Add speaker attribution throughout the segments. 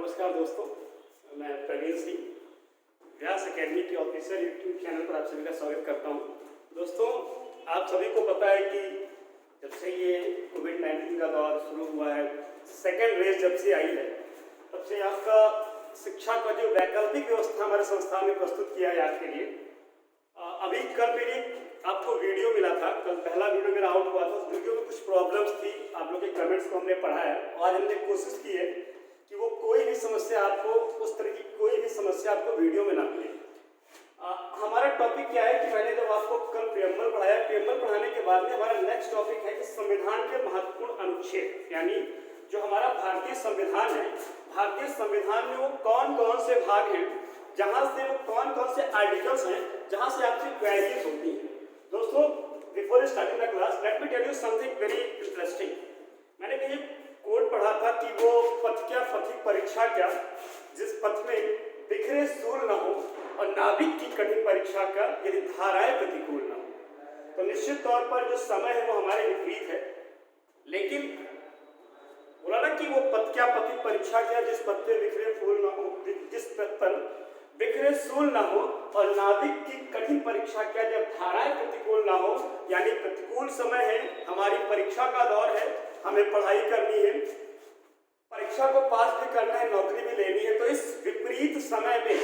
Speaker 1: नमस्कार दोस्तों, मैं प्रवीण सिंह व्यास एकेडमी के ऑफिशियल यूट्यूब चैनल पर आप सभी का स्वागत करता हूं। दोस्तों, आप सभी को पता है कि जब से ये कोविड-19 का दौर शुरू हुआ है, सेकेंड वेव जब से आई है, तब से आपका शिक्षा का जो वैकल्पिक व्यवस्था हमारे संस्थान में प्रस्तुत किया है आपके लिए। अभी कल मेरी आपको वीडियो मिला था, कल पहला वीडियो मेरा आउट हुआ था। उस वीडियो में कुछ प्रॉब्लम्स थी, आप लोग के कमेंट्स को हमने पढ़ा है और आज हमने कोशिश की है कि वो कोई भी समस्या आपको, उस तरह की कोई भी समस्या आपको वीडियो में ना मिले। हमारा टॉपिक क्या है कि मैंने जब आपको कल प्रियम्बल पढ़ाया, प्रियम्बल पढ़ाने के बाद में हमारा नेक्स्ट टॉपिक है कि संविधान के महत्वपूर्ण अनुच्छेद, यानी जो हमारा भारतीय संविधान है, भारतीय संविधान में वो कौन कौन से भाग हैं, जहाँ से वो कौन कौन से आर्टिकल्स हैं जहाँ से आपकी क्वेरीज होती हैं। दोस्तों, before starting the class let me tell you something very interesting. मैंने कहीं कोड पढ़ा था कि वो पथ क्या, पथिक परीक्षा क्या, जिस पथ में बिखरे सूल न हो और नाविक की कठिन परीक्षा का यदि धाराएं प्रतिकूल न हो। तो निश्चित तौर पर जो समय है वो हमारे विपरीत है, लेकिन बोला ना कि वो पथ क्या, पथिक परीक्षा क्या, जिस पथ पे बिखरे फूल न हो, जिस पथ पर बिखरे सूल न हो और नाविक की कठिन परीक्षा क्या, जब धाराएं प्रतिकूल ना हो, यानी प्रतिकूल समय है, हमारी परीक्षा का दौर है, हमें पढ़ाई करनी है, परीक्षा को पास भी करना है, नौकरी भी लेनी है। तो इस विपरीत समय में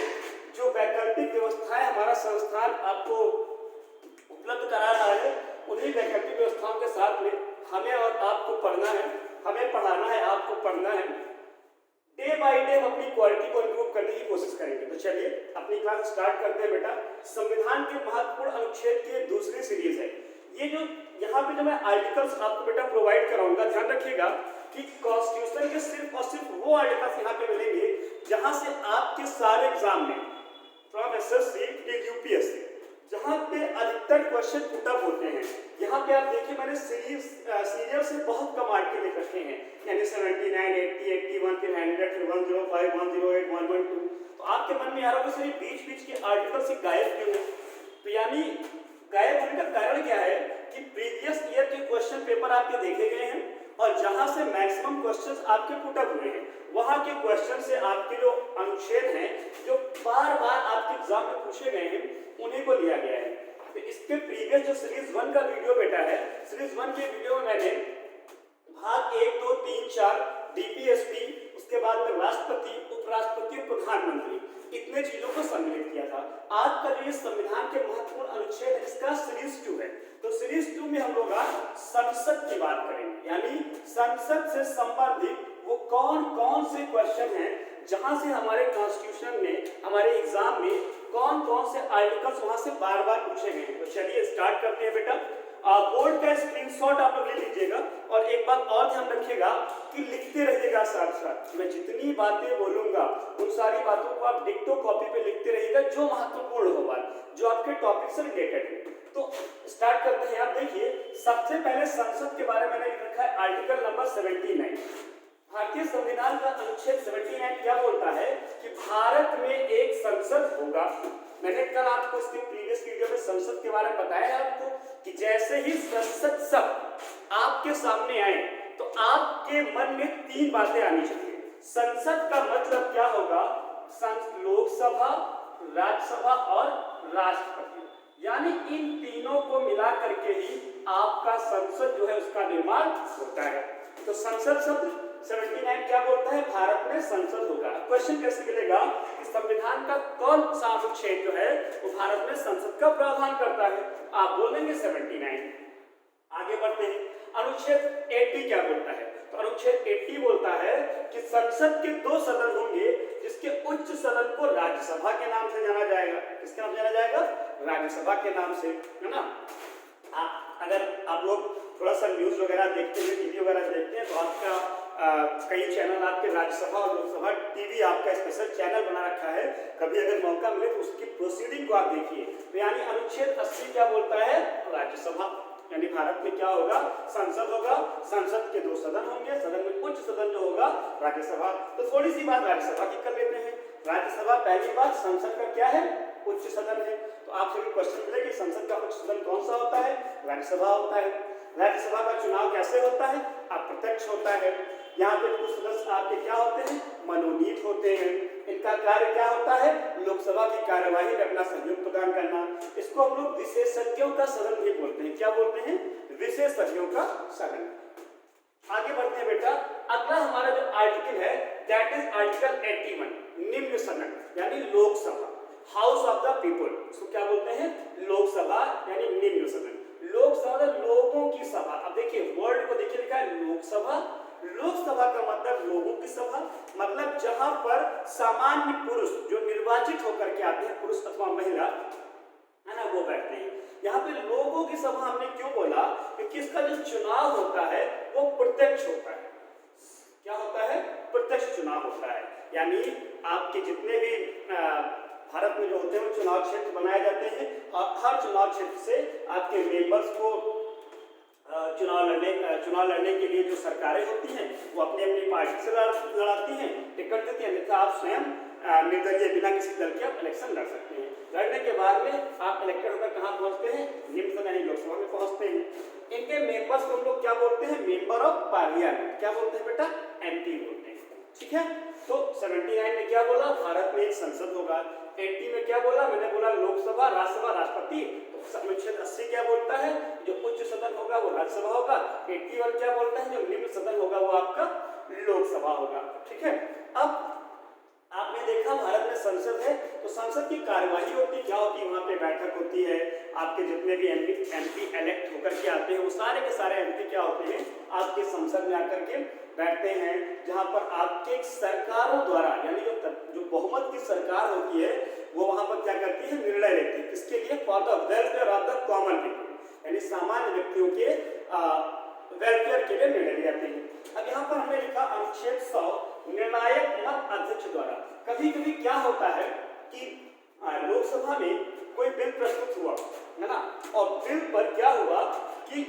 Speaker 1: जो वैकल्पिक व्यवस्थाएं हमारा संस्थान आपको उपलब्ध करा रहा है, उन्हीं वैकल्पिक व्यवस्थाओं के साथ में हमें और आपको पढ़ना है, हमें पढ़ाना है, आपको पढ़ना है। डे बाय डे हम अपनी क्वालिटी को इंप्रूव करने की कोशिश करेंगे। तो चलिए अपनी क्लास स्टार्ट करते हैं बेटा। संविधान के महत्वपूर्ण अनुच्छेद की दूसरी सीरीज है ये। जो यहाँ पे जो मैं आर्टिकल्स आपको बेटा प्रोवाइड कराऊंगा, ध्यान रखिएगा कि कॉन्स्टिट्यूशन के सिर्फ और सिर्फ वो आर्टिकल्स यहाँ पे मिलेंगे जहाँ से आपके सारे एग्जाम में फ्रॉम एसएससी टिल यूपीएससी जहाँ पे अधिकतर क्वेश्चन पुटअप होते हैं। यहाँ पे आप देखिए मैंने सीरियल से बहुत कम आर्टिकल लिख रखे हैं, यानी 79, 80, 81, फिर 100, फिर 105, 108, 112। तो आपके मन में आ रहा होगा सर बीच बीच के आर्टिकल से गायब क्यों है? तो यानी गायब होने का कारण क्या है कि प्रीवियस ईयर के क्वेश्चन पेपर आपके देखे गए हैं और जहां से मैक्सिमम क्वेश्चंस आपके पुटअप हुए हैं, वहां के क्वेश्चन से आपके जो अनुच्छेद हैं, जो बार बार आपके एग्जाम में पूछे गए हैं, उन्हीं को लिया गया है। तो इसके प्रीवियस जो सीरीज 1 का वीडियो बेटा है, सीरीज 1 के वीडियो में मैंने भाग 1, 2, 3, 4 डीपीएसपी, उसके बाद में राष्ट्रपति, उपराष्ट्रपति, प्रधानमंत्री, इतने चीजों को सम्मिलित किया था। आज का जो संविधान के महत्वपूर्ण अनुच्छेद है, इसका सीरीज 2 है। तो सीरीज 2 में हम लोग आज संसद की बात करेंगे, यानी संसद से संबंधित वो कौन कौन से क्वेश्चन हैं जहां से हमारे कॉन्स्टिट्यूशन में, हमारे एग्जाम में कौन कौन से आर्टिकल्स वहां से बार बार पूछे गए हैं। तो चलिए स्टार्ट करते हैं बेटा। बोर्ड का स्क्रीनशॉट आप लोग ले लीजिएगा और एक बात और ध्यान रखिएगा कि लिखते रहिएगा साथ साथ। मैं जितनी बातें बोलूंगा उन सारी बातों को आप डिक्टो कॉपी पे लिखते रहिएगा, जो महत्वपूर्ण हो बात, जो आपके टॉपिक से रिलेटेड है। तो स्टार्ट करते हैं। आप देखिए सबसे पहले संसद के बारे में मैंने लिख रखा है आर्टिकल नंबर 79। भारतीय संविधान का अनुच्छेद 79 क्या बोलता है कि भारत में एक संसद होगा। मैंने कल आपको इसके प्रीवियस वीडियो में संसद के बारे में बताया है आपको कि जैसे ही संसद शब्द आपके सामने आए तो आपके मन में 3 बातें आनी चाहिए। संसद का मतलब क्या होगा? लोकसभा, राज्यसभा और राष्ट्रपति, यानी इन तीनों को मिला करके ही आपका संसद जो है उसका निर्माण होता है। तो संसद शब्द 79 क्या बोलता है? भारत में संसद होगा। क्वेश्चन कैसे मिलेगा कि संविधान का कौन सा अनुच्छेद जो है वो भारत में संसद का प्रावधान करता है? आप बोलेंगे 79। आगे बढ़ते हैं। अनुच्छेद 80 क्या बोलता है? तो अनुच्छेद 80 बोलता है कि संसद के 2 सदन होंगे, जिसके उच्च सदन को राज्यसभा के नाम से जाना जाएगा। किसके नाम से जाना जाएगा? राज्यसभा के नाम से, है ना। अगर आप लोग थोड़ा सा न्यूज वगैरह देखते हैं, टीवी वगैरह देखते हैं, तो आपका कई चैनल आपके राज्यसभा और लोकसभा टीवी आपका स्पेशल चैनल बना रखा है। कभी अगर मौका मिले तो उसकी प्रोसीडिंग को आप देखिए। तो यानी अनुच्छेद 80 क्या बोलता है? राज्यसभा, यानी भारत में क्या होगा? संसद होगा। संसद के 2 सदन होंगे, सदन में उच्च सदन जो होगा राज्यसभा। तो थोड़ी सी बात राज्यसभा की कर लेते हैं। राज्यसभा पहली बात, संसद का क्या है? उच्च सदन है। तो आप सभी क्वेश्चन मिले कि संसद का उच्च सदन कौन सा होता है? राज्यसभा होता है। राज्यसभा का चुनाव कैसे होता है? अप्रत्यक्ष होता है। यहाँ पे कुछ सदस्य आपके क्या होते हैं? मनोनीत होते हैं। इनका कार्य क्या होता है? लोकसभा की कार्यवाही में अपना सहयोग प्रदान करना। इसको हम लोग विशेषज्ञों का सदन भी बोलते हैं। क्या बोलते हैं? विशेषज्ञों का सदन। आगे बढ़ते हैं बेटा। अगला हमारा जो आर्टिकल है दैट इज आर्टिकल 81, निम्न सदन यानी Lok Sabha, house of the people. इसको क्या बोलते हैं? लोकसभा यानी निम्न सदन। लोकसभा लोगों की सभा। अब देखिए वर्ड को देखिए, लिखा है लोकसभा। लोकसभा का मतलब लोगों की सभा, मतलब जहां पर सामान्य पुरुष जो निर्वाचित होकर के आते हैं, पुरुष अथवा महिला, है ना, वो बैठते हैं। यहाँ पे लोगों की सभा हमने क्यों बोला? क्योंकि इसका जो चुनाव होता है वो प्रत्यक्ष होता है। क्या होता है? प्रत्यक्ष चुनाव होता है। यानी आपके जितने भी भारत में जो होते हैं वो चुनाव क्षेत्र बनाए जाते हैं और हर चुनाव क्षेत्र से आपके मेंबर्स को चुनाव लड़ने के लिए जो सरकारें होती हैं वो अपनी अपनी पार्टी से लड़ाती हैं, टिकट देती हैं। अन्यथा आप स्वयं निर्दलीय बिना किसी दल के आप इलेक्शन लड़ सकते हैं। लड़ने के बाद में आप इलेक्टेड होकर कहाँ पहुंचते हैं? निम्न सदन यानी लोकसभा में पहुंचते हैं। इनके मेंबर्स को हम लोग क्या बोलते हैं? Member of parliament. क्या बोलते हैं बेटा? एमपी बोलते हैं। ठीक है। तो 79 में क्या बोला? भारत में एक संसद होगा। 80 में क्या बोला? मैंने बोला लोकसभा, राज्यसभा, राष्ट्रपति। तो अनुच्छेद 80 क्या बोलता है? जो उच्च सदन होगा वो राज्यसभा होगा। 81 क्या बोलता है? जो निम्न सदन होगा वो आपका लोकसभा होगा। ठीक है। अब आपने देखा भारत में संसद है तो संसद की कार्यवाही होती क्या होती है? वहां पे बैठक होती है। आपके जितने भी एमपी इलेक्ट होकर के आते हैं वो सारे के सारे एमपी क्या होते हैं? आपके संसद में आकर के बैठते हैं, जहां पर आपके सरकारों द्वारा यानी जो बहुमत की सरकार होती है वो वहां पर क्या करती है? निर्णय लेती है। किसके लिए? For the welfare of the common people, यानी सामान्य व्यक्तियों के वेलफेयर के लिए निर्णय लिए जाते हैं। अब यहाँ पर हमने लिखा अनुच्छेद 100 निर्णायक मत अध्यक्ष द्वारा। कभी कभी क्या होता है कि लोकसभा में कोई बिल प्रस्तुत हुआ, है ना, और बिल पर क्या हुआ कि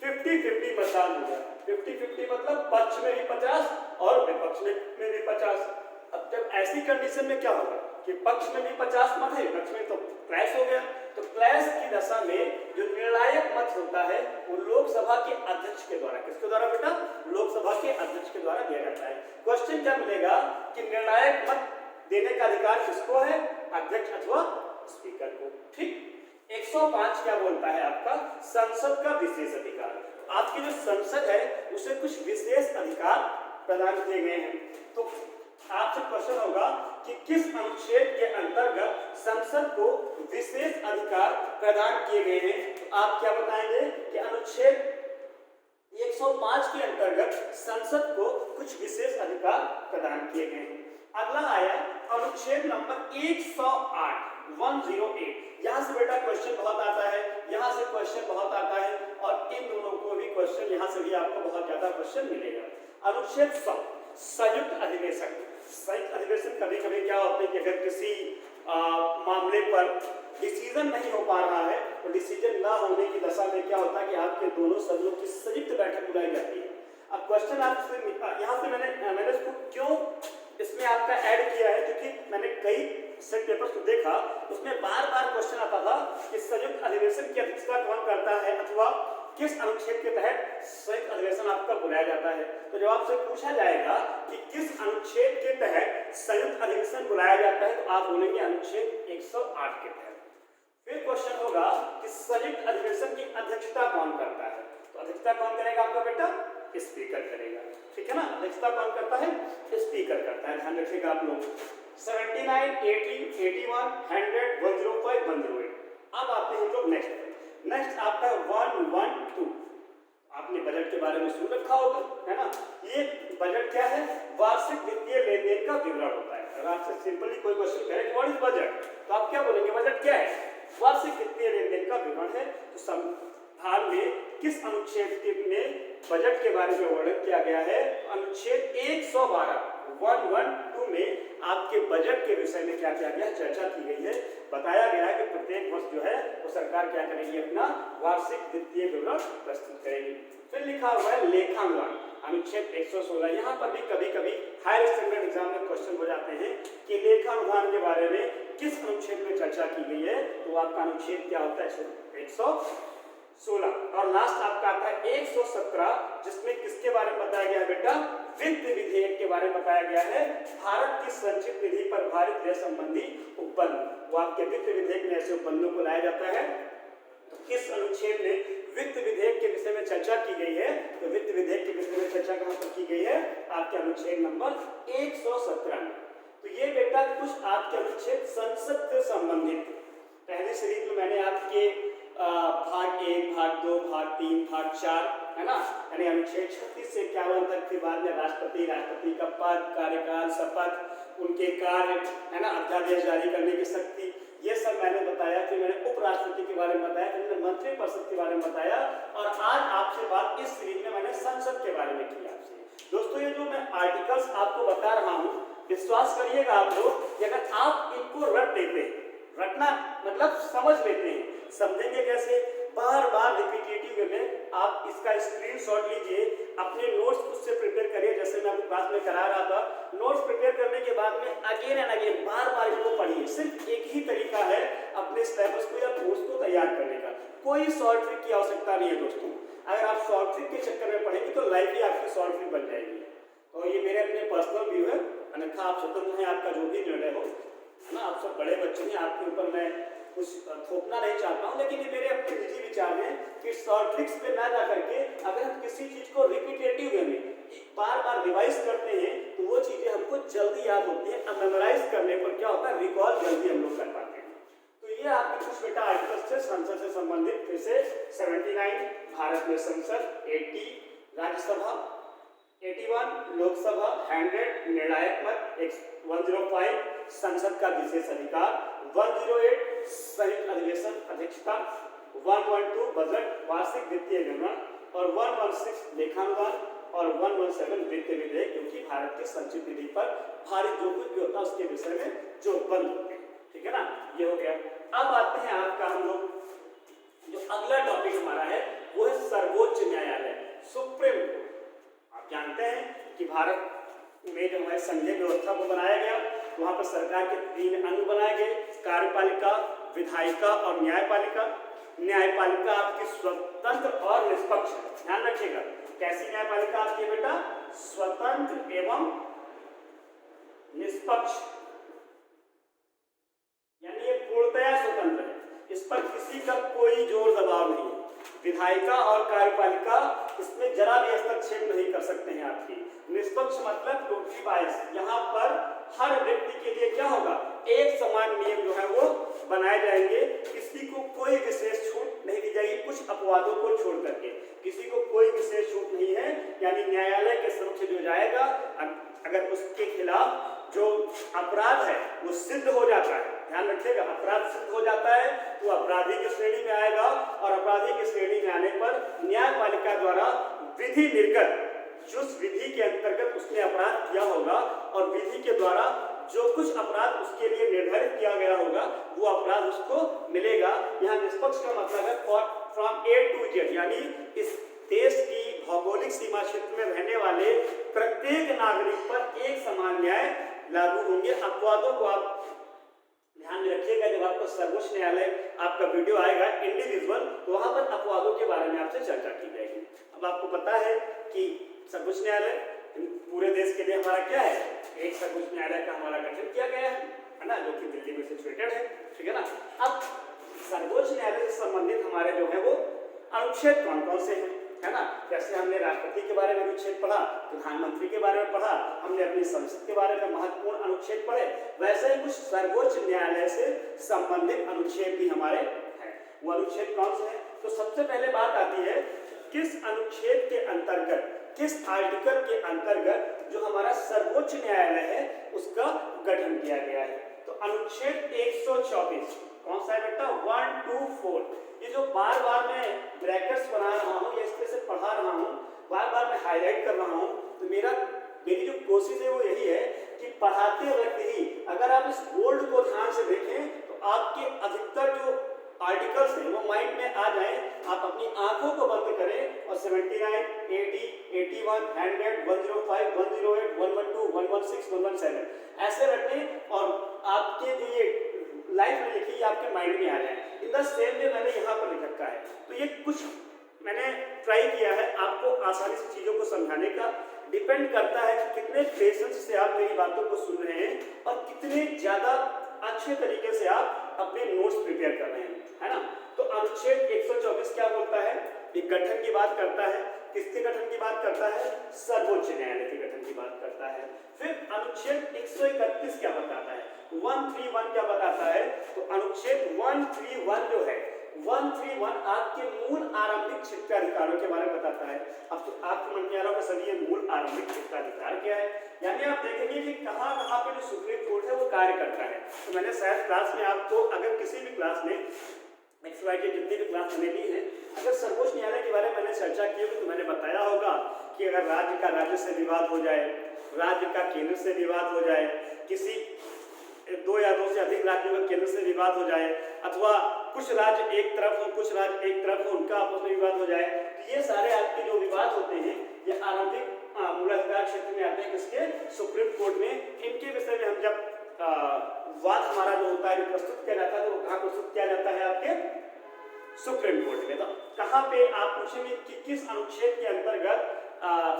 Speaker 1: 50-50 मतदान हो गया। 50-50 मतलब पक्ष में भी 50 और विपक्ष में भी 50। अब जब ऐसी कंडीशन में क्या होगा कि पक्ष में भी 50 मत है, विपक्ष में तो क्लैश हो गया। तो क्लैश की दशा में जो निर्णायक मत होता है वो लोकसभा के अध्यक्ष के द्वारा, किसके द्वारा बेटा? लोकसभा के अध्यक्ष के द्वारा दिया जाता है। क्वेश्चन क्या मिलेगा कि निर्णायक मत देने का अधिकार किसको है? अध्यक्ष अथवा स्पीकर को। ठीक। 105 क्या बोलता है? आपका संसद का विशेष अधिकार। आपकी जो संसद है उसे कुछ विशेष अधिकार प्रदान किए गए हैं। तो आपसे क्वेश्चन होगा कि किस अनुच्छेद के अंतर्गत संसद को विशेष अधिकार प्रदान किए गए हैं? तो आप क्या बताएंगे कि अनुच्छेद 105 के अंतर्गत संसद को कुछ विशेष अधिकार प्रदान किए गए हैं। अगला आया अनुच्छेद नंबर 108 108। यहाँ से बेटा क्वेश्चन बहुत आता है, यहाँ से क्वेश्चन बहुत आता है और इन दोनों को भी क्वेश्चन, यहाँ से भी आपको बहुत ज्यादा क्वेश्चन मिलेगा। अनुच्छेद 100 संयुक्त अधिवेशन। संयुक्त अधिवेशन कभी कभी क्या होता है कि अगर किसी मामले पर डिसीजन नहीं हो पा रहा है तो डिसीजन ना होने की दशा में क्या होता है कि आपके दोनों सदनों की संयुक्त बैठक बुलाई जाती है। अब क्वेश्चन आपसे यहाँ से मैंने इसको क्यों इसमें आपका ऐड किया है, क्योंकि मैंने कई सेट पेपर्स को देखा उसमें बार बार क्वेश्चन आता था कि संयुक्त अधिवेशन की अध्यक्षता कौन करता है अथवा किस अनुच्छेद के तहत संयुक्त अधिवेशन आपका बुलाया जाता है। तो जब आपसे पूछा जाएगा कि किस अनुच्छेद के तहत संयुक्त अधिवेशन बुलाया जाता है तो आप बोलेंगे अनुच्छेद 108 के तहत। फिर क्वेश्चन होगा कि संयुक्त अधिवेशन की अध्यक्षता कौन करता है? तो अध्यक्षता कौन करेगा आपका बेटा? स्पीकर करेगा। ठीक है ना। अध्यक्षता कौन करता है? स्पीकर करता है। ध्यान रखिएगा आप लोग। 79, 80, 81, 100, 105, 108। अब आते हैं हम लोग नेक्स्ट आपका 112। आपने बजट के बारे में सुन रखा होगा, है ना। ये बजट क्या है? वार्षिक वित्तीय लेन देन का विवरण होता है। अगर आपसे सिंपली कोई क्वेश्चन करे व्हाट इज बजट, तो आप क्या बोलेंगे? बजट क्या है? वार्षिक वित्तीय लेन देन का विवरण है। तो संविधान में किस अनुच्छेद में बजट के बारे में वर्णन किया गया है? अनुच्छेद 112 112 में आपके बजट के विषय में क्या किया गया? चर्चा की गई है। बताया गया है कि प्रत्येक वर्ष जो है वो सरकार क्या करेगी? अपना वार्षिक वित्तीय विवरण प्रस्तुत करेगी। फिर लिखा हुआ है लेखानुदान, अनुच्छेद 116। यहाँ पर भी कभी कभी हायर स्टैंडर्ड एग्जाम में क्वेश्चन हो जाते हैं कि लेखानुदान के बारे में किस अनुच्छेद में चर्चा की गई है। तो आपका अनुच्छेद क्या होता है? 16 और लास्ट आपका आता है 117, जिसमें किसके बारे में बताया गया है बेटा? वित्त विधेयक के बारे में बताया गया है। भारत की संचित निधि पर भारित व्यय संबंधी उपबंध, वो आपके वित्त विधेयक में ऐसे उपबंधों को लाया जाता है। तो किस अनुच्छेद में वित्त विधेयक के विषय में चर्चा की गई है? तो वित्त विधेयक के विषय में चर्चा कहां पर की गई है? आपके अनुच्छेद नंबर 117 में। तो ये बेटा कुछ आपके अनुच्छेद संसद से संबंधित, पहली सीरीज में मैंने आपके भाग 1, भाग 2, भाग 3, भाग 4 है ना, यानी अनुच्छेद 36 से 51 तक, फिर बाद में राष्ट्रपति का पद, कार्यकाल, शपथ, उनके कार्य है ना, अध्यादेश जारी करने की शक्ति, ये सब मैंने बताया। फिर मैंने उपराष्ट्रपति के बारे में बताया, फिर मैंने मंत्रिपरिषद के बारे में बताया, और आज आपसे बात इस सीरीज में मैंने संसद के बारे में की आपसे। दोस्तों ये जो मैं आर्टिकल्स आपको बता रहा हूँ, विश्वास करिएगा आप लोग कि अगर आप इनको रट लेते हैं, रटना मतलब समझ लेते हैं, समझेंगे कैसे? बार बार रिपीटेटिव वे में आप इसका स्क्रीनशॉट लीजिए, अपने नोट्स उससे प्रिपेयर करिए, जैसे मैं आपको क्लास में करा रहा था। नोट्स प्रिपेयर करने के बाद में अगेन एंड अगेन बार बार इनको पढ़िए। सिर्फ एक ही तरीका है अपने सिलेबस को या कोर्स को तैयार करने का, कोई शॉर्ट ट्रिक की आवश्यकता नहीं है दोस्तों। अगर आप शॉर्ट ट्रिक के चक्कर में पढ़ेंगे तो लाइफ ही आपकी शॉर्ट ट्रिक बन जाएगी। तो ये मेरे अपने पर्सनल व्यू है, अन्यथा आप स्वतंत्र हैं, आपका जो भी निर्णय हो, है ना। आप सब बड़े बच्चे हैं, आपके ऊपर मैं कुछ थोपना नहीं चाहता हूँ, लेकिन ये मेरे अपने निजी विचार हैं कि शॉर्ट ट्रिक्स पे ना जा करके अगर हम किसी चीज को रिपीटेटिव वे में बार बार रिवाइज करते हैं तो वो चीजें हमको जल्दी याद होती हैं। अब मेमोराइज करने पर क्या होता है, रिकॉल जल्दी हम लोग कर पाते हैं। तो ये आपके कुछ बेटा आर्टिकल्स थे संसद से संबंधित। फिर से 79 भारत में संसद, 80 राज्यसभा, 81 लोकसभा, 100 निर्णायक मत, 105 संसद का विशेष अधिकार, 108 संयुक्त अधिवेशन अध्यक्षता, 112 बजट वार्षिक वित्तीय विवरण, और 116 लेखानुदान, और 117 वित्त विधेयक, क्योंकि भारत की संचित निधि पर भारित जो कुछ भी होता है उसके विषय में जो बंद होते हैं। ठीक है ना, ये हो गया। अब आते हैं आपका हम लोग जो अगला टॉपिक हमारा है वो है सर्वोच्च न्यायालय, सुप्रीम कोर्ट। आप जानते हैं कि भारत में जो हमारे संघीय व्यवस्था को बनाया गया, वहां पर सरकार के 3 अंग बनाए गए, कार्यपालिका, विधायिका और न्यायपालिका। न्यायपालिका आपकी स्वतंत्र और निष्पक्ष है, ध्यान रखिएगा। कैसी न्यायपालिका आपकी बेटा? स्वतंत्र एवं निष्पक्ष, यानी ये पूर्णतया स्वतंत्र है, इस पर किसी का कोई जोर दबाव नहीं है। विधायिका और कार्यपालिका इसमें जरा भी हस्तक्षेप नहीं कर सकते हैं आपकी। निष्पक्ष मतलब टोटली बायस, यहाँ पर हर व्यक्ति के लिए क्या होगा, एक समान नियम जो है वो बनाए जाएंगे, किसी को कोई विशेष छूट नहीं दी जाएगी, कुछ अपवादों को छोड़ करके किसी को कोई विशेष छूट नहीं है। यानी न्यायालय के समक्ष जो जाएगा, अगर उसके खिलाफ जो अपराध है वो सिद्ध हो जाता है, ध्यान रखिएगा, अपराध सिद्ध हो जाता है तो अपराधी की श्रेणी में आएगा, और अपराधी की श्रेणी में आने पर न्यायपालिका द्वारा विधि निर्गत, जिस विधि के अंतर्गत उसने अपराध किया होगा और विधि के द्वारा जो कुछ अपराध उसके लिए निर्धारित किया गया होगा वो अपराध उसको मिलेगा। यहाँ निष्पक्ष का मतलब है फ्रॉम A to Z, यानी इस देश की भौगोलिक सीमा क्षेत्र में रहने वाले प्रत्येक नागरिक पर एक समान न्याय लागू होंगे। अपवादों को आप ध्यान में रखिएगा, जब आपको सर्वोच्च न्यायालय आपका वीडियो आएगा इंडिविजुअल, तो वहां पर अपवादों के बारे में आपसे चर्चा की जाएगी। अब आपको पता है कि सर्वोच्च न्यायालय पूरे देश के लिए हमारा क्या है, एक सर्वोच्च न्यायालय का हमारा गठन किया गया है ना, जो कि दिल्ली में सिचुएटेड है। ठीक है ना। अब सर्वोच्च न्यायालय से संबंधित हमारे जो है वो अनुच्छेद कौन कौन से हैं, है ना। जैसे हमने राष्ट्रपति के बारे में अनुच्छेद पढ़ा, प्रधानमंत्री के बारे में पढ़ा, हमने अपनी संसद के बारे में महत्वपूर्ण अनुच्छेद पढ़े, वैसे ही कुछ सर्वोच्च न्यायालय से संबंधित अनुच्छेद भी हमारे हैं। वो अनुच्छेद कौन से हैं? तो सबसे पहले बात आती है किस अनुच्छेद के अंतर्गत, किस आर्टिकल के अंतर्गत जो हमारा सर्वोच्च न्यायालय है उसका गठन किया गया है। तो अनुच्छेद 124 कौन सा है बेटा? 124। ये जो बार बार मैं ब्रैकेट्स बना रहा हूँ या इस तरह से पढ़ा रहा हूँ, बार बार मैं हाईलाइट कर रहा हूँ, तो मेरी जो कोशिश है वो यही है कि पढ़ाते वक्त ही अगर आप इस बोल्ड को ध्यान से देखें तो आपके अधिकतर जो आर्टिकल्स हैं वो माइंड में आ जाए। आप अपनी आंखों को बंद करें और 79, 80, 81, 100, 105, 108, 112, 116, 117 ऐसे रखें और आपके जो ये लाइफ में लिखी आपके माइंड में आ जाए। इन द सेम में मैंने यहाँ पर लिख रखा है। तो ये कुछ मैंने ट्राई किया है आपको आसानी से चीज़ों को समझाने का। डिपेंड करता है कि कितने पेशेंस से आप मेरी बातों को सुन रहे हैं और कितने ज़्यादा अच्छे तरीके से आप अपने नोट्स प्रिपेयर कर रहे हैं, है ना। तो अनुच्छेद 124 क्या बोलता है? ये गठन की बात करता है। किसके गठन की बात करता है? सर्वोच्च न्यायालय के गठन की बात करता है। फिर अनुच्छेद 131 क्या बताता है? 131 क्या बताता है? तो अनुच्छेद 131 जो है 131 आपके मूल आरंभिक क्षेत्राधिकारों के बारे में बताता है। अब तो आपको मन में आ रहा होगा सर ये मूल आरंभिक क्षेत्राधिकार क्या है? यानी आप देखेंगे कि कहाँ कहाँ पे जो सुप्रीम कोर्ट है वो कार्य करता है। तो मैंने शायद क्लास में आपको अगर किसी भी क्लास में XYZ जितनी भी क्लास मैंने ली है अगर सर्वोच्च न्यायालय के बारे में मैंने चर्चा की होगी तो मैंने बताया होगा कि अगर राज्य का राज्य से विवाद हो जाए, राज्य का केंद्र से विवाद हो जाए, किसी 2 या 2 से अधिक राज्यों का केंद्र से विवाद हो जाए, अथवा कुछ राज्य एक तरफ हो कुछ राज्य एक तरफ हो उनका आपस में विवाद हो जाए, तो ये सारे आपके जो विवाद होते हैं ये आरंभिक मूलाधिकार क्षेत्र में आते हैं। किसके? सुप्रीम कोर्ट में। इनके विषय में हम जब वाद हमारा जो होता है जो प्रस्तुत किया जाता है तो वो कहाँ प्रस्तुत किया जाता है? आपके सुप्रीम कोर्ट में। तो कहाँ पे आप पूछेंगे कि किस अनुच्छेद के अंतर्गत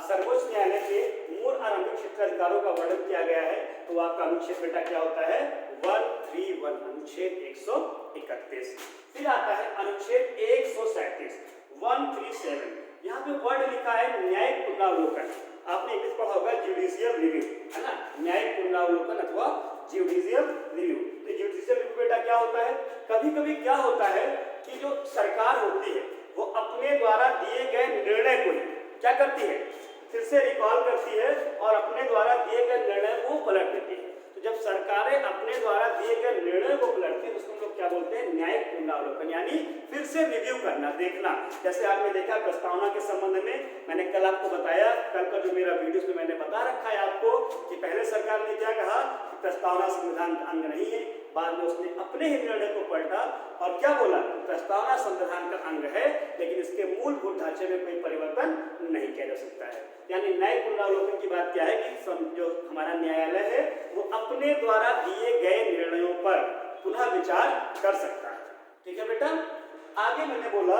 Speaker 1: सर्वोच्च न्यायालय के मूल आरंभिक क्षेत्राधिकारों का वर्णन किया गया है, तो आपका अनुच्छेद बेटा क्या होता है? 131 अनुच्छेद 131। फिर आता है अनुच्छेद 137 137। यहाँ पे वर्ड लिखा है न्यायिक पुनरावलोकन। आपने इंग्लिश पढ़ा होगा जुडिशियल रिव्यू, है ना। न्यायिक पुनरावलोकन अथवा जुडिशियल रिव्यू। तो जुडिशियल रिव्यू बेटा क्या होता है? कभी कभी क्या होता है कि जो सरकार होती है वो अपने द्वारा दिए गए निर्णय को क्या करती है? फिर से रिकॉल करती है और अपने द्वारा दिए गए निर्णय को पलट देती है। तो जब सरकारें अपने द्वारा दिए गए निर्णय को पलटती है उसको हम लोग क्या बोलते हैं? न्यायिक पुनरावलोकन, यानी फिर से रिव्यू करना, देखना। जैसे आपने देखा प्रस्तावना के संबंध में मैंने कल आपको बताया, कल का जो मेरा वीडियो में मैंने बता रखा है आपको कि पहले सरकार ने क्या कहा कि प्रस्तावना संविधान का अंग नहीं है, बाद में उसने अपने ही निर्णय को पलटा और क्या बोला? प्रस्तावना संविधान का अंग है लेकिन इसके मूलभूत ढांचे में कोई परिवर्तन नहीं किया जा सकता है। यानी न्यायिक पुनरावलोकन की बात क्या है कि जो हमारा न्यायालय है वो अपने द्वारा दिए गए निर्णयों पर पुनः विचार कर सकता है। ठीक है बेटा। आगे मैंने बोला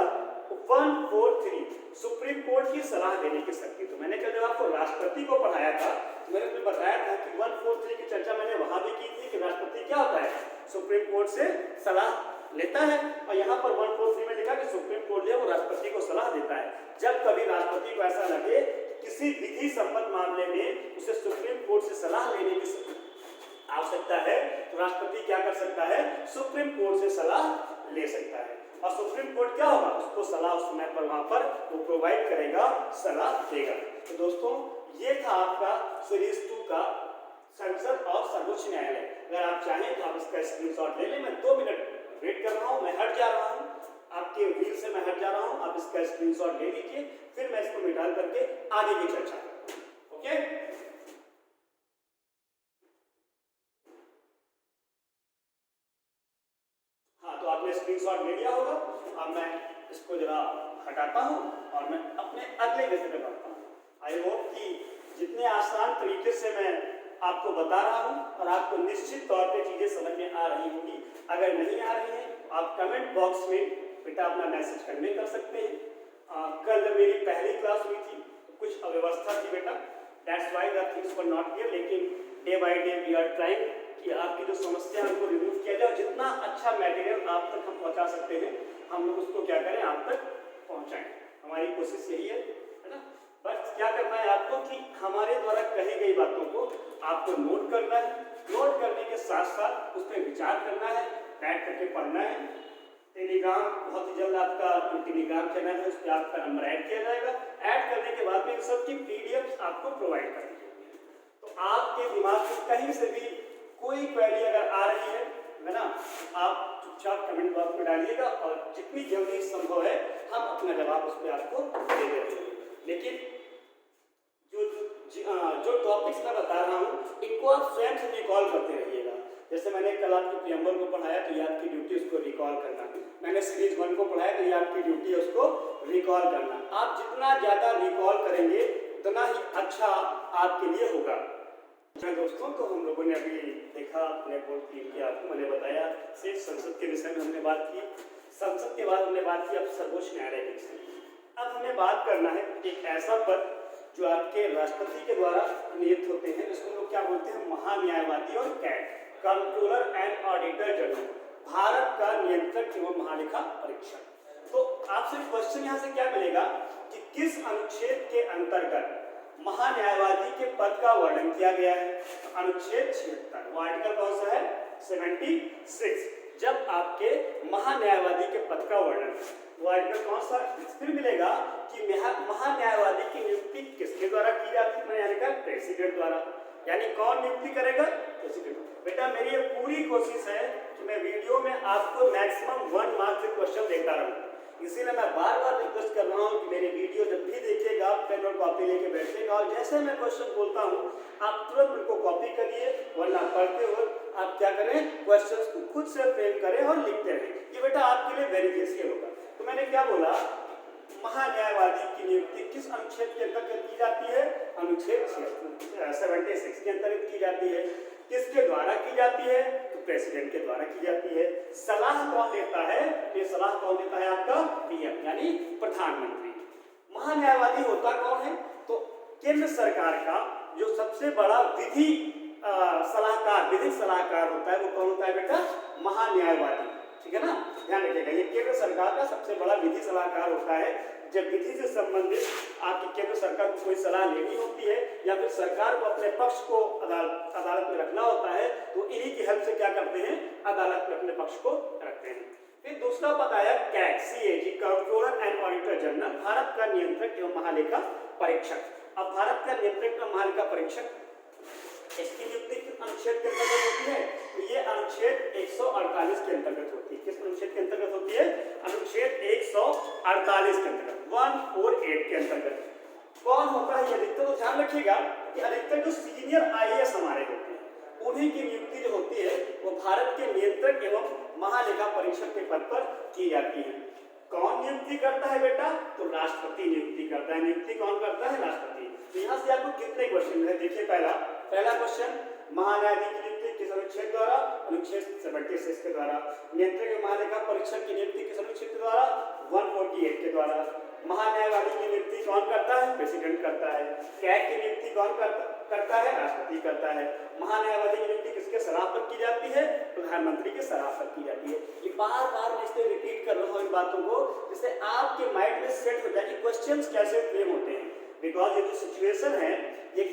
Speaker 1: 143 सुप्रीम कोर्ट की सलाह देने की शक्ति। तो मैंने जब आपको राष्ट्रपति को पढ़ाया था तो मैंने तुम्हें बताया था कि 143 की चर्चा मैंने वहां भी की थी कि राष्ट्रपति क्या होता है? सुप्रीम कोर्ट से सलाह लेता है। और यहाँ पर 143 में लिखा कि सुप्रीम कोर्ट जो है वो राष्ट्रपति को सलाह देता है। जब कभी राष्ट्रपति को ऐसा लगे किसी विधि संबद्ध मामले में उसे सुप्रीम कोर्ट से सलाह लेने की आवश्यकता है तो राष्ट्रपति क्या कर सकता है? सुप्रीम कोर्ट से सलाह ले सकता है। और सुप्रीम कोर्ट क्या होगा? उसको सलाह उस समय पर वहां पर वो प्रोवाइड करेगा, सलाह देगा। तो दोस्तों ये था आपका सीरीज 2 का संसद और सर्वोच्च न्यायालय। अगर आप चाहें तो आप इसका स्क्रीनशॉट ले लें। मैं 2 मिनट वेट कर रहा हूँ, मैं हट जा रहा हूँ, आपके व्हील से मैं हट जा रहा हूँ, आप इसका स्क्रीनशॉट ले लीजिए, फिर मैं इसको निकाल करके आगे की चर्चा करूँ। ओके। आपने स्क्रीनशॉट ले लिया होगा। अब मैं इसको जरा हटाता हूं और मैं अपने अगले विषय पे बढ़ता हूं। आई होप कि जितने आसान तरीके से मैं आपको बता रहा हूं और आपको निश्चित तौर पे चीजें समझ में आ रही होंगी। अगर नहीं आ रही है आप कमेंट बॉक्स में बेटा अपना मैसेज करने कर सकते हैं। कल जब मेरी पहली क्लास हुई थी तो कुछ अव्यवस्था थी बेटा, that's why the things were not clear. लेकिन day by day we are trying कि आपकी जो समस्या है उनको रिमूव किया जाए। जितना अच्छा मटेरियल आप तक हम पहुंचा सकते हैं हम लोग उसको क्या करें? आप तक पहुंचाएं। हमारी कोशिश यही है ना। बस क्या करना है आपको कि हमारे द्वारा कही गई बातों को आपको नोट करना है। नोट करने के साथ साथ उस पर विचार करना है, बैठ करके पढ़ना है। टेलीग्राम बहुत ही जल्द आपका टेलीग्राम चैनल है, उस पर आपका नंबर ऐड किया जाएगा। ऐड करने के बाद में इन सब की PDF आपको प्रोवाइड करनी है। तो आपके दिमाग में कहीं से भी कोई क्वेरी अगर आ रही है ना, आप चुपचाप कमेंट बॉक्स में डालिएगा और जितनी जल्दी संभव है हम अपना जवाब उस पर आपको दे देते हैं। लेकिन जो टॉपिक्स मैं बता रहा हूँ इनको आप स्वयं से रिकॉल करते रहिएगा। जैसे मैंने कल आपके प्रीएम्बल को पढ़ाया तो ये आपकी ड्यूटी उसको रिकॉल करना। मैंने सीरीज 1 को पढ़ाया तो ये आपकी ड्यूटी है उसको रिकॉल करना। आप जितना ज़्यादा रिकॉल करेंगे उतना ही अच्छा आपके लिए होगा। दोस्तों तो हम लोगों ने अभी देखा अपने बोर्ड टीम के आपको मैंने बताया सिर्फ संसद के विषय में हमने बात की। संसद के बाद हमने बात की अब सर्वोच्च न्यायालय की। अब हमें बात करना है एक ऐसा पद जो आपके राष्ट्रपति के द्वारा नियुक्त होते हैं, इसको लोग क्या बोलते हैं, महान्यायवादी और कैट, controller and auditor general, Bharat का नियंत्रक एवं महालेखा परीक्षक। तो आपसे क्वेश्चन यहाँ से क्या मिलेगा कि किस अनुच्छेद के अंतर्गत महान्यायवादी के पद का वर्णन किया गया है। अनुच्छेद 76, वो आर्टिकल कौन सा है, 76। जब आपके महान्यायवादी के पद का वर्णन, वो आर्टिकल कौन सा फिर मिलेगा कि महान्यायवादी की नियुक्ति किसके द्वारा की जाती है, यानी कि प्रेसिडेंट द्वारा। यानी कौन नियुक्ति करेगा, प्रेसिडेंट। बेटा मेरी ये पूरी कोशिश है कि मैं वीडियो में आपको मैक्सिमम 1 मार्क से क्वेश्चन देता रहूं, इसीलिए मैं बार बार रिक्वेस्ट कर रहा हूँ कि मेरे वीडियो जब भी देखिएगा पेन और कॉपी लेके बैठिएगा और जैसे मैं क्वेश्चन बोलता हूँ आप तुरंत उनको कॉपी करिए, वरना पढ़ते हुए आप क्या करें, क्वेश्चंस को खुद से फ्रेम करें और लिखते रहें। ये बेटा आपके लिए वेरिफिकेशन होगा। तो मैंने क्या बोला, महान्यायवादी की नियुक्ति किस अनुच्छेद के अंतर्गत की जाती है, अनुच्छेद 76 के अंतर्गत की जाती है। किसके द्वारा की जाती है, तो प्रेसिडेंट के द्वारा की जाती है। सलाह कौन देता है, ये सलाह कौन देता है, आपका पीएम यानी प्रधानमंत्री। महान्यायवादी होता कौन है, तो केंद्र सरकार का जो सबसे बड़ा विधि सलाहकार, विधिक सलाहकार होता है, वो कौन होता है बेटा, महान्यायवादी। ठीक है ना, ध्यान रखिएगा, ये केंद्र सरकार का सबसे बड़ा विधि सलाहकार होता है। जब विधि से संबंधित आपकी केंद्र सरकार को कोई सलाह लेनी होती है या फिर सरकार को अपने पक्ष को अदालत में रखना होता है, तो इन्हीं की हेल्प से क्या करते हैं, अदालत में अपने पक्ष को रखते हैं। फिर दूसरा पद आया कैट, CAG, controller and auditor general, Bharat का नियंत्रक एवं महालेखा परीक्षक। अब भारत का नियंत्रक एवं महालेखा परीक्षक, इसकी नियुक्ति किस अनुच्छेद के अंतर्गत होती है, तो ये अनुच्छेद 148 के अंतर्गत होती है। किस अनुच्छेद के अंतर्गत होती है, अनुच्छेद 148 के अंतर्गत, 148 के अंतर्गत। कौन होता है ये अधिकतर, तो ध्यान रखिएगा कि अधिकतर जो सीनियर IAS हमारे होते हैं उन्हीं की नियुक्ति जो होती है वो भारत के नियंत्रक एवं महालेखा परीक्षक के पद पर की जाती है। कौन नियुक्ति करता है बेटा, तो राष्ट्रपति नियुक्ति करता है। नियुक्ति कौन करता है, राष्ट्रपति। तो यहाँ से आपको कितने क्वेश्चन है, देखिए पहला क्वेश्चन, महान्यायाधीश की नियुक्ति किस अनुच्छेद द्वारा, अनुच्छेद 76 के द्वारा। नियंत्रक एवं महालेखा परीक्षक की नियुक्ति किस अनुच्छेद के द्वारा, 148 के द्वारा। महान्यायवादी की नियुक्ति कौन करता है, प्रेसिडेंट करता है। कैट की नियुक्ति कौन करता है, राष्ट्रपति करता है। महान्यायवादी की नियुक्ति किसके सलाह पर की जाती है, प्रधानमंत्री के सलाह पर की जाती है। ये बार बार मैं इसलिए रिपीट कर रहा हूँ इन बातों को, जिससे आपके माइंड में सेट हो जाए कि क्वेश्चंस कैसे फ्रेम होते हैं। बिकॉज ये जो सिचुएशन है, ये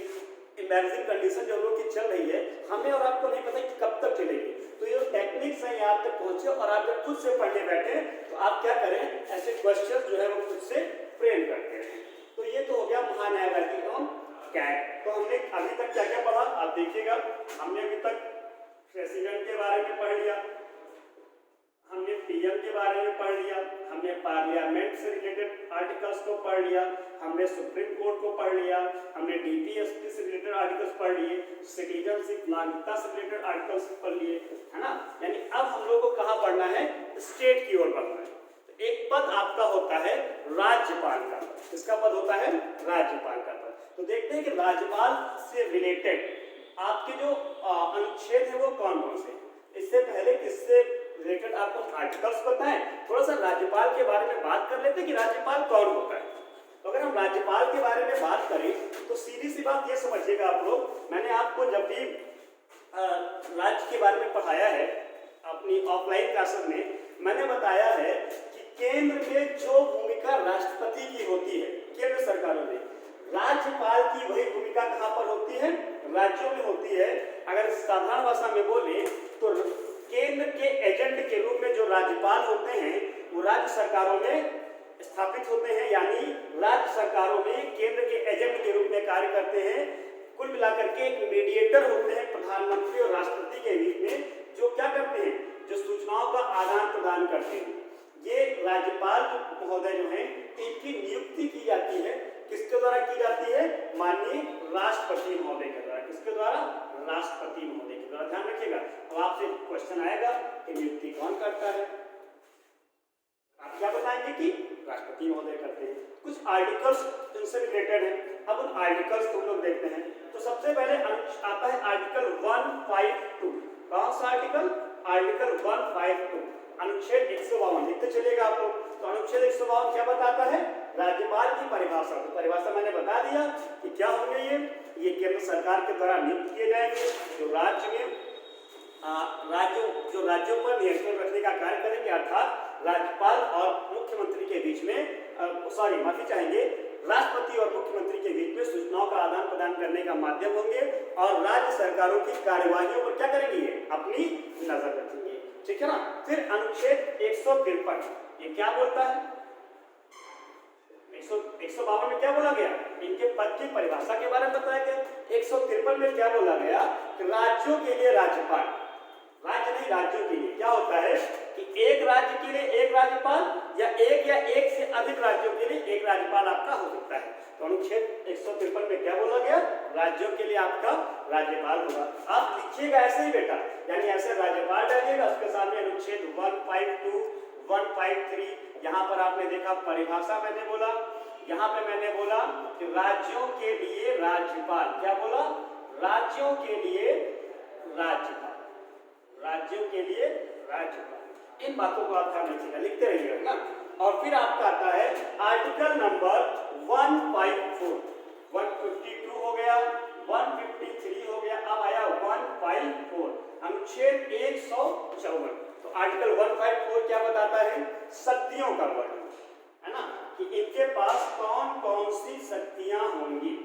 Speaker 1: इमर्जिंग कंडीशन जो लोग की चल रही है, हमें और आपको नहीं पता कि कब तक चलेगी। तो ये टेक्निक्स हैं, आप तक पहुंचे और आप जब खुद से पढ़ने बैठे तो आप क्या करें, ऐसे क्वेश्चन जो है वो खुद से फ्रेम करते हैं। तो ये तो हो गया महान्यायवादी एवं कैट। तो हमने अभी तक क्या क्या पढ़ा, आप देखिएगा। हमने अभी तक प्रेसिडेंट के बारे में पढ़ लिया, हमने पीएम के बारे में पढ़ लिया, हमने पार्लियामेंट से रिलेटेड आर्टिकल्स को पढ़ लिया, हमने सुप्रीम कोर्ट को पढ़ लिया, हमने DPSP से रिलेटेड आर्टिकल्स पढ़ लिए, सिटीजनशिप नागरिकता से रिलेटेड आर्टिकल्स पढ़ लिए, है ना। यानी अब हम लोग को कहाँ पढ़ना है, स्टेट की ओर बढ़ना है। तो एक पद आपका होता है राज्यपाल का। किसका पद होता है, राज्यपाल का पद। तो देखते हैं कि राज्यपाल से रिलेटेड आपके जो अनुच्छेद है वो कौन कौन से। इससे पहले किससे रिलेटेड आपको आर्टिकल्स पता है, थोड़ा सा राज्यपाल के बारे में बात कर लेते हैं कि राज्यपाल कौन होता है। तो अगर हम राज्यपाल के बारे में बात करें तो सीधी सी बात ये समझिएगा आप लोग, मैंने आपको जब भी राज्य के बारे में पढ़ाया है अपनी ऑफलाइन क्लासेस में, मैंने बताया है कि केंद्र में जो भूमिका राष्ट्रपति की होती है केंद्र सरकारों में, राज्यपाल की वही भूमिका कहाँ पर होती है, राज्यों में होती है। अगर साधारण भाषा में बोले तो केंद्र के एजेंट के रूप में जो राज्यपाल होते हैं वो राज्य सरकारों में स्थापित होते हैं, यानी राज्य सरकारों में केंद्र के एजेंट के रूप में कार्य करते हैं। कुल मिलाकर के एक मीडिएटर होते हैं प्रधानमंत्री और राष्ट्रपति के बीच में, जो क्या करते हैं, जो सूचनाओं का आदान प्रदान करते हैं। ये राज्यपाल महोदय जो हैं इनकी नियुक्ति की जाती है, किसके द्वारा की जाती है, माननीय राष्ट्रपति महोदय के द्वारा। किसके द्वारा, राष्ट्रपति महोदय के द्वारा। ध्यान रखिएगा। अब आपसे क्वेश्चन आएगा कि नियुक्ति कौन करता है, आप क्या बताएंगे कि राष्ट्रपति महोदय करते हैं। कुछ आर्टिकल्स इनसे रिलेटेड हैं, अब उन आर्टिकल्स को हम लोग देखते हैं। तो सबसे पहले आता है आर्टिकल 152। कौन सा आर्टिकल, आर्टिकल 152। अनुच्छेद 152 लिखते चलिएगा आप लोग। तो अनुच्छेद 152 क्या बताता है? राज्यपाल की परिभाषा। तो परिभाषा मैंने बता दिया कि क्या होंगे ये केंद्र सरकार के द्वारा नियुक्त किए जाएंगे, जो राज्यों पर नियंत्रण रखने का कार्य करेंगे, अर्थात राज्यपाल और मुख्यमंत्री के बीच में माफी चाहेंगे, राष्ट्रपति और मुख्यमंत्री के बीच में सूचनाओं का आदान प्रदान करने का माध्यम होंगे और राज्य सरकारों की कार्यवाहियों पर क्या करेंगे? अपनी नजर रखेंगे। ठीक है ना। फिर अनुच्छेद 153 ये क्या बोलता है? 152 में क्या बोला गया? इनके पद की परिभाषा के बारे में बताया गया। 153 में क्या बोला गया कि राज्यों के लिए राज्यपाल, राज्य नहीं राज्यों के लिए क्या होता है कि एक राज्य के लिए एक राज्यपाल या एक से अधिक राज्यों के लिए एक राज्यपाल आपका हो सकता है। तो अनुच्छेद 153 में क्या बोला गया? राज्यों के लिए आपका राज्यपाल होगा। आप लिखिएगा ऐसे ही बेटा, यानी ऐसे राज्यपाल डालिएगा, उसके सामने अनुच्छेद 152 153, यहाँ पर आपने देखा परिभाषा मैंने बोला, यहाँ पे मैंने बोला कि राज्यों के लिए राज्यपाल, क्या बोला? राज्यों के लिए राज्यपाल, राज्यों के लिए राज्यपाल। इन बातों को आप ध्यान रखिएगा, लिखते रहिएगा ना। और फिर आपका आता है आर्टिकल नंबर 154, 152 हो गया, 153 हो गया, अब आया 154 अनुच्छेद 154। तो आर्टिकल 154 क्या बताता है? शक्तियों का वर्णन, है ना, कि इनके पास कौन कौन सी शक्तियां होंगी,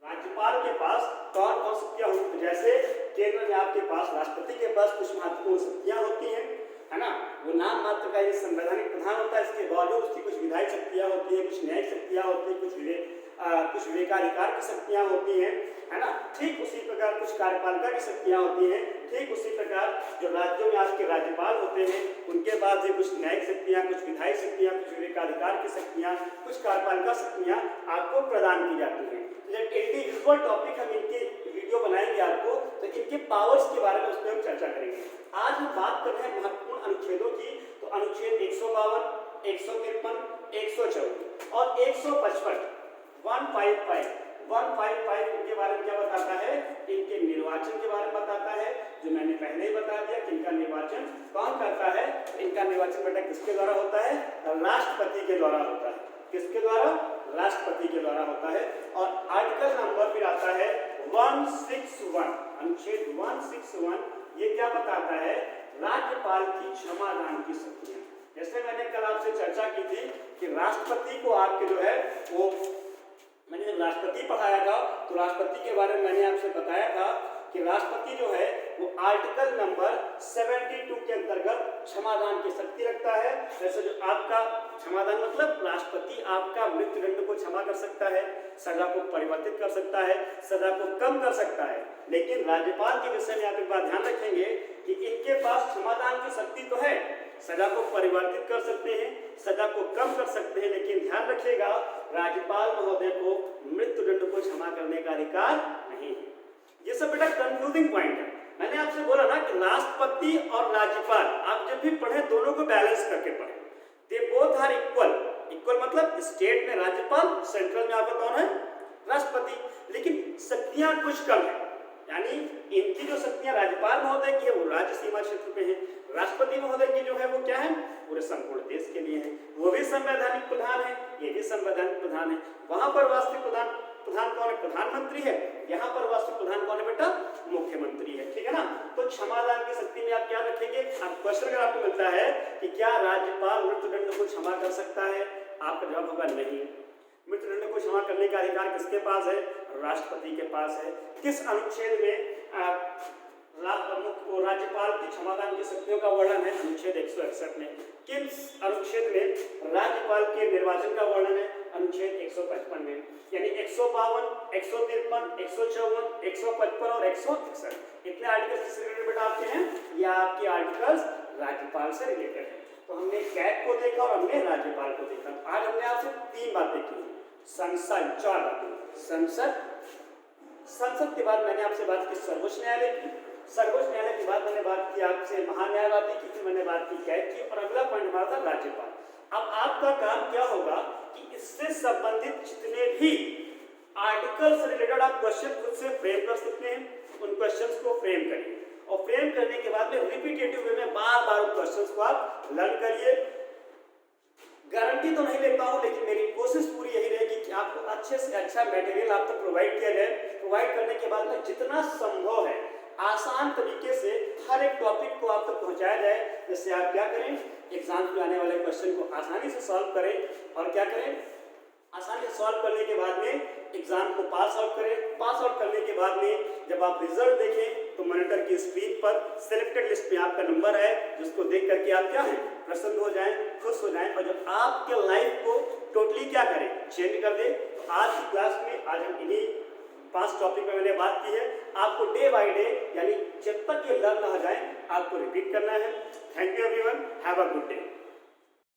Speaker 1: राज्यपाल के पास कौन कौन शक्तियां होंगी। जैसे केंद्र में आपके पास राष्ट्रपति के पास कुछ महत्वपूर्ण शक्तियां होती हैं, है ना, वो नाम मात्र का ये संवैधानिक प्रधान होता है, इसके बावजूद उसकी कुछ विधायी शक्तियां होती हैं, कुछ न्यायिक शक्तियां होती हैं, कुछ विवेकाधिकार की शक्तियां होती हैं, है ना। ठीक उसी प्रकार कुछ कार्यपालिका की शक्तियां होती हैं। ठीक उसी प्रकार जो राज्यों में आज के राज्यपाल होते हैं उनके पास भी कुछ न्यायिक शक्तियां, कुछ विधायी शक्तियां, कुछ विवेकाधिकार की शक्तियां, कुछ कार्यपालिका शक्तियां आपको प्रदान की जाती हैं। जब इंडिविजुअल टॉपिक हम इनके वीडियो बनाएंगे आपको, तो इनके पावर्स के बारे में उसमें हम चर्चा करेंगे। आज हम बात कर रहे हैं महत्वपूर्ण अनुच्छेदों की। तो अनुच्छेद 152, 153, 154 और 155 155 इनके बारे में क्या बताता है? इनके निर्वाचन के बारे में बताता है, जो मैंने पहले ही बता दिया कि इनका निर्वाचन कौन करता है। इनका निर्वाचन बेटा किसके द्वारा होता है? राष्ट्रपति के द्वारा होता है। किसके द्वारा? राष्ट्रपति के द्वारा होता है। और आर्टिकल नंबर फिर आता है 161, अनुच्छेद 161, ये क्या बताता है? राज्यपाल की क्षमादान की शक्तियां। जैसे मैंने कल आपसे चर्चा की थी कि राष्ट्रपति को आपके जो है वो, मैंने जब राष्ट्रपति पढ़ाया था तो राष्ट्रपति के बारे में मैंने आपसे बताया था कि राष्ट्रपति जो है वो आर्टिकल नंबर 72 के अंतर्गत क्षमादान की शक्ति रखता है। जैसे जो आपका क्षमादान मतलब राष्ट्रपति आपका मृत्युदंड को क्षमा कर सकता है, सजा को परिवर्तित कर सकता है, सजा को कम कर सकता है। लेकिन राज्यपाल के विषय में आप एक बात ध्यान रखेंगे कि इनके पास क्षमादान की शक्ति तो है, सजा को परिवर्तित कर सकते हैं, सजा को कम कर सकते हैं, लेकिन ध्यान रखिएगा राज्यपाल महोदय को मृत्युदंड को क्षमा करने का अधिकार नहीं है। ये सब बेटा कंफ्यूजिंग पॉइंट है। मैंने आपसे बोला ना कि राष्ट्रपति और राज्यपाल आप जब भी पढ़े दोनों को बैलेंस करके पढ़े। They both are equal. Equal मतलब स्टेट में राज्यपाल, सेंट्रल में आपका कौन है? राष्ट्रपति। लेकिन शक्तियां कुछ कम है, यानी इनकी जो शक्तियां राज्यपाल महोदय की है वो राज्य सीमा क्षेत्र पे है, राष्ट्रपति महोदय की जो है वो क्या है? पूरे संपूर्ण देश के लिए है। वो भी संवैधानिक प्रधान है, ये भी संवैधानिक प्रधान है। वहां पर वास्तविक प्रधान कौन है? प्रधानमंत्री है। यहाँ पर वास्तविक प्रधान कौन है बेटा? मुख्यमंत्री है। ठीक है ना। तो क्षमादान की शक्ति में आप क्या रखेंगे? क्वेश्चन अगर आपको मिलता है कि क्या राज्यपाल मृत्युदंड को क्षमा कर सकता है, आपका जवाब होगा नहीं। मृत्युदंड को क्षमा करने का अधिकार किसके पास है? राष्ट्रपति के पास है। किस अनुच्छेद में राज्यपाल की क्षमादान की शक्तियों का वर्णन है? अनुच्छेद 161 में। किस अनुच्छेद में राज्यपाल के निर्वाचन का वर्णन है? अनुच्छेद 155 में। यानी 152, 153, 154, 155 और 161 इतने आर्टिकल्स किससे रिलेटेड बेटा आपके हैं? या आपके आर्टिकल्स राज्यपाल से रिलेटेड है। तो हमने कैग को देखा और हमने राज्यपाल को देखा। आज हमने आपसे 3 बातें की। संसद, 4 बातें। संसद के बाद मैंने आपसे बात की सर्वोच्च न्यायालय की। सर्वोच्च न्यायालय के बाद मैंने बात की आपसे महान्यायवादी की, फिर मैंने बात की कैग की, और अगला पॉइंट हमारा था राज्यपाल। अब आपका काम क्या होगा कि इससे संबंधित जितने भी आर्टिकल से रिलेटेड आप क्वेश्चन खुद से फ्रेम कर सकते हैं, उन क्वेश्चंस को फ्रेम करिए। और फ्रेम करने के बाद में रिपीटेटिव वे में बार बार क्वेश्चंस को आप लर्न करिए। गारंटी तो नहीं लेता हूं, लेकिन मेरी कोशिश पूरी यही रहेगी कि आपको अच्छे से अच्छा मटेरियल आप तक प्रोवाइड किया जाए। प्रोवाइड करने के बाद में जितना संभव है आसान तरीके से हर एक टॉपिक को आप तक पहुंचाया जाए। जैसे आप क्या करें, एग्जाम में आने वाले क्वेश्चन को आसानी से सॉल्व करें और क्या करें, आसानी से सॉल्व करने के बाद में एग्जाम को पास आउट करें। पास आउट करने के बाद में जब आप रिजल्ट देखें तो मॉनिटर की स्क्रीन पर सिलेक्टेड लिस्ट में आपका नंबर है, जिसको देख करके आप क्या है, प्रसन्न हो जाएं, खुश हो जाएं, और जब आपके लाइफ को टोटली क्या करें, चेंज कर दे। तो आज की क्लास में आज हम इन्हीं 5 टॉपिक में मैंने बात की है। आपको डे बाय डे यानी जब तक ये लर्न ना हो जाए आपको रिपीट करना है। Thank you everyone, have a good day.